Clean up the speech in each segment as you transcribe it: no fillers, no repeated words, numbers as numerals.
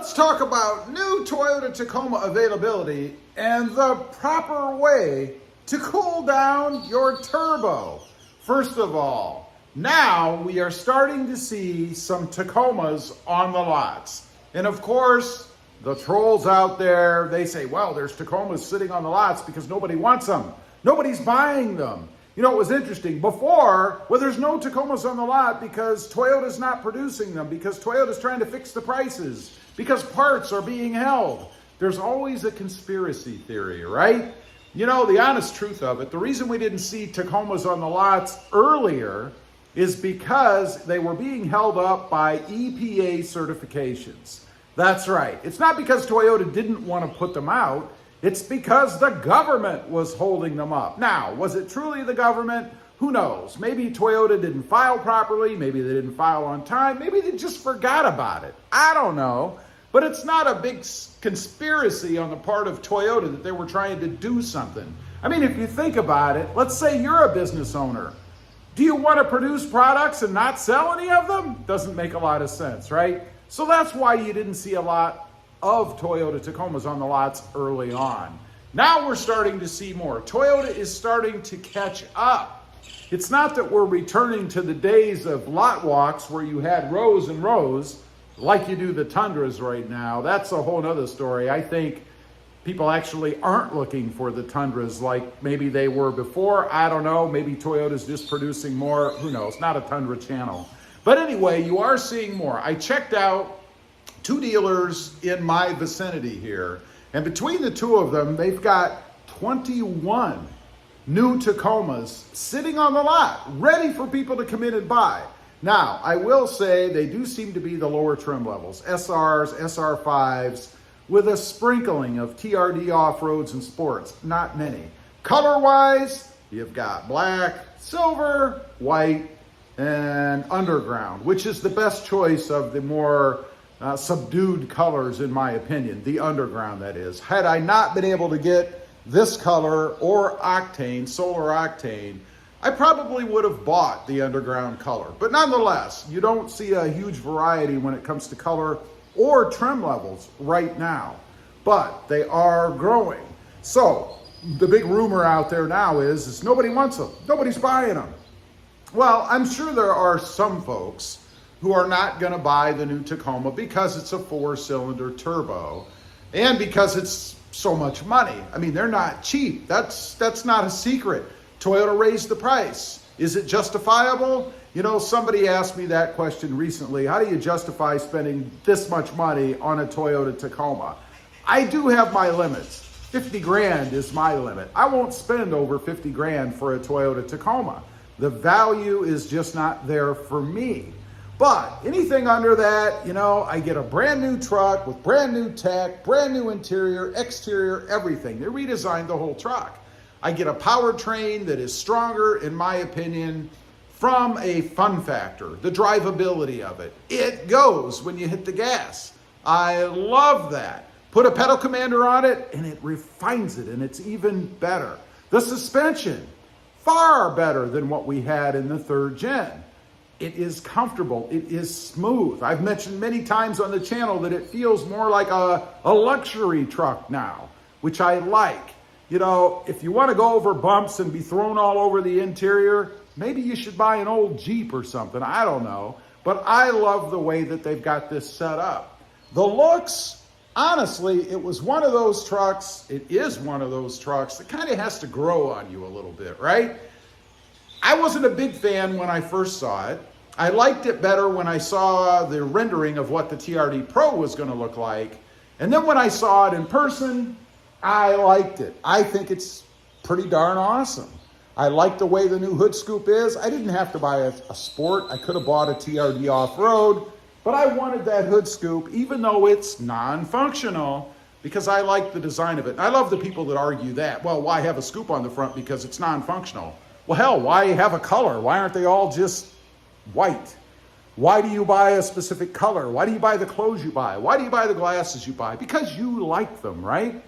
Let's talk about new Toyota Tacoma availability and the proper way to cool down your turbo. First of all, now we are starting to see some Tacomas on the lots. And of course, the trolls out there, they say, well, there's Tacomas sitting on the lots because nobody wants them. Nobody's buying them. You know, it was interesting. Before, well, there's no Tacomas on the lot because Toyota's not producing them, because Toyota's trying to fix the prices, because parts are being held. There's always a conspiracy theory, right? You know, the honest truth of it, the reason we didn't see Tacomas on the lots earlier is because they were being held up by EPA certifications. That's right. It's not because Toyota didn't want to put them out. It's because the government was holding them up. Now, was it truly the government? Who knows? Maybe Toyota didn't file properly. Maybe they didn't file on time. Maybe they just forgot about it. I don't know. But it's not a big conspiracy on the part of Toyota that they were trying to do something. I mean, if you think about it, let's say you're a business owner. Do you want to produce products and not sell any of them? Doesn't make a lot of sense, right? So that's why you didn't see a lot of Toyota Tacomas on the lots early on. Now we're starting to see more. Toyota is starting to catch up. It's not that we're returning to the days of lot walks where you had rows and rows like you do the Tundras right now. That's a whole nother story. I think people actually aren't looking for the Tundras like maybe they were before. I don't know. Maybe Toyota's just producing more. Who knows? Not a Tundra channel. But anyway, you are seeing more. I checked out 2 dealers in my vicinity here, and between the 2 of them, they've got 21 new Tacomas sitting on the lot, ready for people to come in and buy. Now, I will say they do seem to be the lower trim levels, SRs, SR5s, with a sprinkling of TRD off-roads and sports, not many. Color-wise, you've got black, silver, white, and underground, which is the best choice of the more subdued colors, in my opinion, the underground, that is. Had I not been able to get this color or octane, solar octane, I probably would have bought the underground color. But nonetheless, you don't see a huge variety when it comes to color or trim levels right now, but they are growing. So the big rumor out there now is nobody wants them. Nobody's buying them. Well, I'm sure there are some folks who are not going to buy the new Tacoma because it's a 4-cylinder turbo and because it's so much money. I mean, they're not cheap. That's not a secret. Toyota raised the price. Is it justifiable? You know, somebody asked me that question recently. How do you justify spending this much money on a Toyota Tacoma? I do have my limits. 50 grand is my limit. I won't spend over 50 grand for a Toyota Tacoma. The value is just not there for me. But anything under that, you know, I get a brand new truck with brand new tech, brand new interior, exterior, everything. They redesigned the whole truck. I get a powertrain that is stronger, in my opinion, from a fun factor, the drivability of it. It goes when you hit the gas. I love that. Put a pedal commander on it and it refines it, and it's even better. The suspension, far better than what we had in the 3rd gen. It is comfortable. It is smooth. I've mentioned many times on the channel that it feels more like a luxury truck now, which I like. You know, if you want to go over bumps and be thrown all over the interior, maybe you should buy an old Jeep or something. I don't know. But I love the way that they've got this set up. The looks, honestly, it was one of those trucks. It is one of those trucks that kind of has to grow on you a little bit, right? I wasn't a big fan when I first saw it. I liked it better when I saw the rendering of what the TRD Pro was going to look like. And then when I saw it in person, I liked it. I think it's pretty darn awesome. I like the way the new hood scoop is. I didn't have to buy a Sport. I could have bought a TRD off-road, but I wanted that hood scoop, even though it's non-functional, because I like the design of it. And I love the people that argue that. Well, why have a scoop on the front because it's non-functional? Well, hell, why have a color? Why aren't they all just white? Why do you buy a specific color? Why do you buy the clothes you buy? Why do you buy the glasses you buy? Because you like them, right?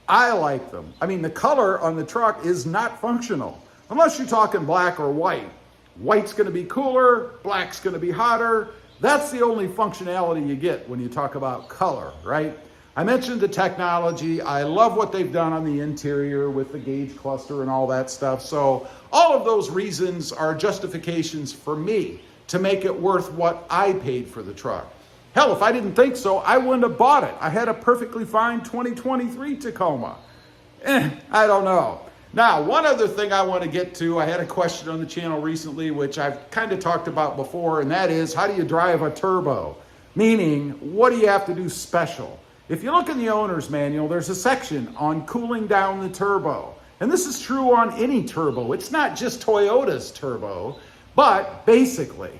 I like them. I mean, the color on the truck is not functional, unless you're talking black or white. White's going to be cooler, black's going to be hotter. That's the only functionality you get when you talk about color, right? I mentioned the technology. I love what they've done on the interior with the gauge cluster and all that stuff. So all of those reasons are justifications for me to make it worth what I paid for the truck. Hell, if I didn't think so, I wouldn't have bought it. I had a perfectly fine 2023 Tacoma. I don't know. Now, one other thing I want to get to, I had a question on the channel recently, which I've kind of talked about before, and that is, how do you drive a turbo? Meaning, what do you have to do special? If you look in the owner's manual, there's a section on cooling down the turbo. And this is true on any turbo. It's not just Toyota's turbo, but basically,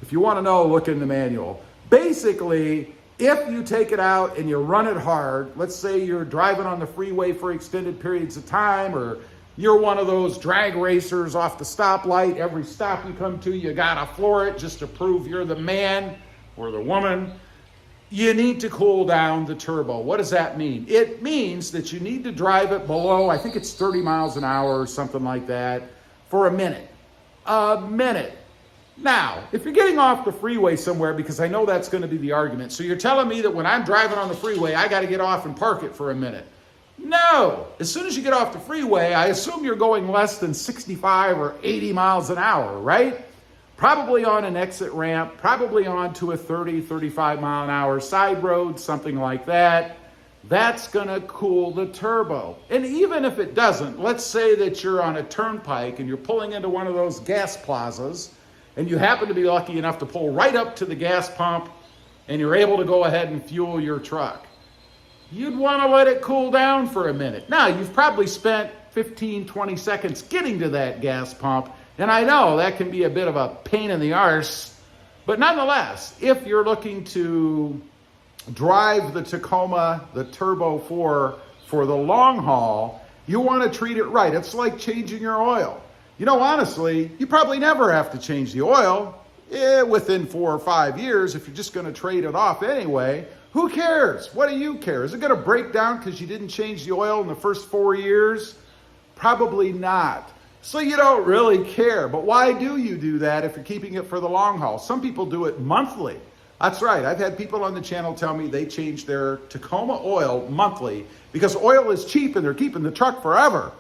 if you want to know, look in the manual. Basically, if you take it out and you run it hard, let's say you're driving on the freeway for extended periods of time, or you're one of those drag racers off the stoplight. Every stop you come to, you gotta floor it just to prove you're the man or the woman. You need to cool down the turbo. What does that mean? It means that you need to drive it below, I think it's 30 miles an hour or something like that, for a minute. A minute. Now, if you're getting off the freeway somewhere, because I know that's going to be the argument, so you're telling me that when I'm driving on the freeway, I got to get off and park it for a minute. No! As soon as you get off the freeway, I assume you're going less than 65 or 80 miles an hour, right? Probably on an exit ramp, probably onto a 30, 35 mile an hour side road, something like that. That's going to cool the turbo. And even if it doesn't, let's say that you're on a turnpike and you're pulling into one of those gas plazas, and you happen to be lucky enough to pull right up to the gas pump, and you're able to go ahead and fuel your truck. You'd want to let it cool down for a minute. Now, you've probably spent 15, 20 seconds getting to that gas pump, and I know that can be a bit of a pain in the arse, but nonetheless, if you're looking to drive the Tacoma, the Turbo 4, for the long haul, you want to treat it right. It's like changing your oil. You know, honestly, you probably never have to change the oil within 4 or 5 years if you're just going to trade it off anyway. Who cares? What do you care? Is it going to break down because you didn't change the oil in the first 4 years? Probably not. So you don't really care. But why do you do that if you're keeping it for the long haul? Some people do it monthly. That's right. I've had people on the channel tell me they change their Tacoma oil monthly because oil is cheap and they're keeping the truck forever.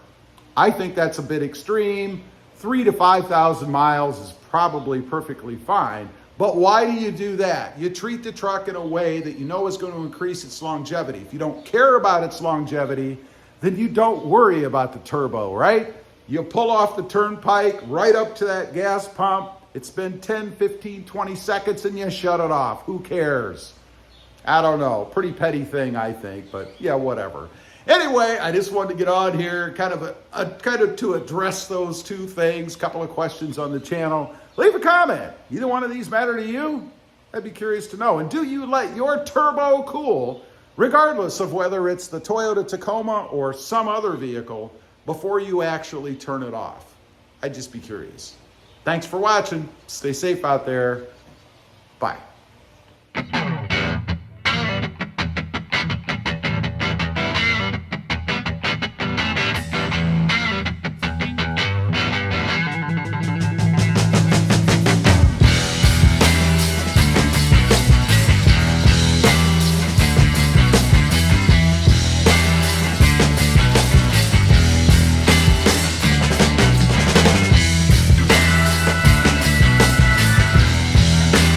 I think that's a bit extreme. 3,000 to 5,000 miles is probably perfectly fine. But why do you do that? You treat the truck in a way that you know is going to increase its longevity. If you don't care about its longevity, then you don't worry about the turbo, right? You pull off the turnpike right up to that gas pump. It's been 10, 15, 20 seconds and you shut it off. Who cares? I don't know. Pretty petty thing, I think, but yeah, whatever. Anyway, I just wanted to get on here, kind of to address those two things. Couple of questions on the channel. Leave a comment. Either one of these matter to you? I'd be curious to know. And do you let your turbo cool, regardless of whether it's the Toyota Tacoma or some other vehicle, before you actually turn it off? I'd just be curious. Thanks for watching. Stay safe out there. Bye.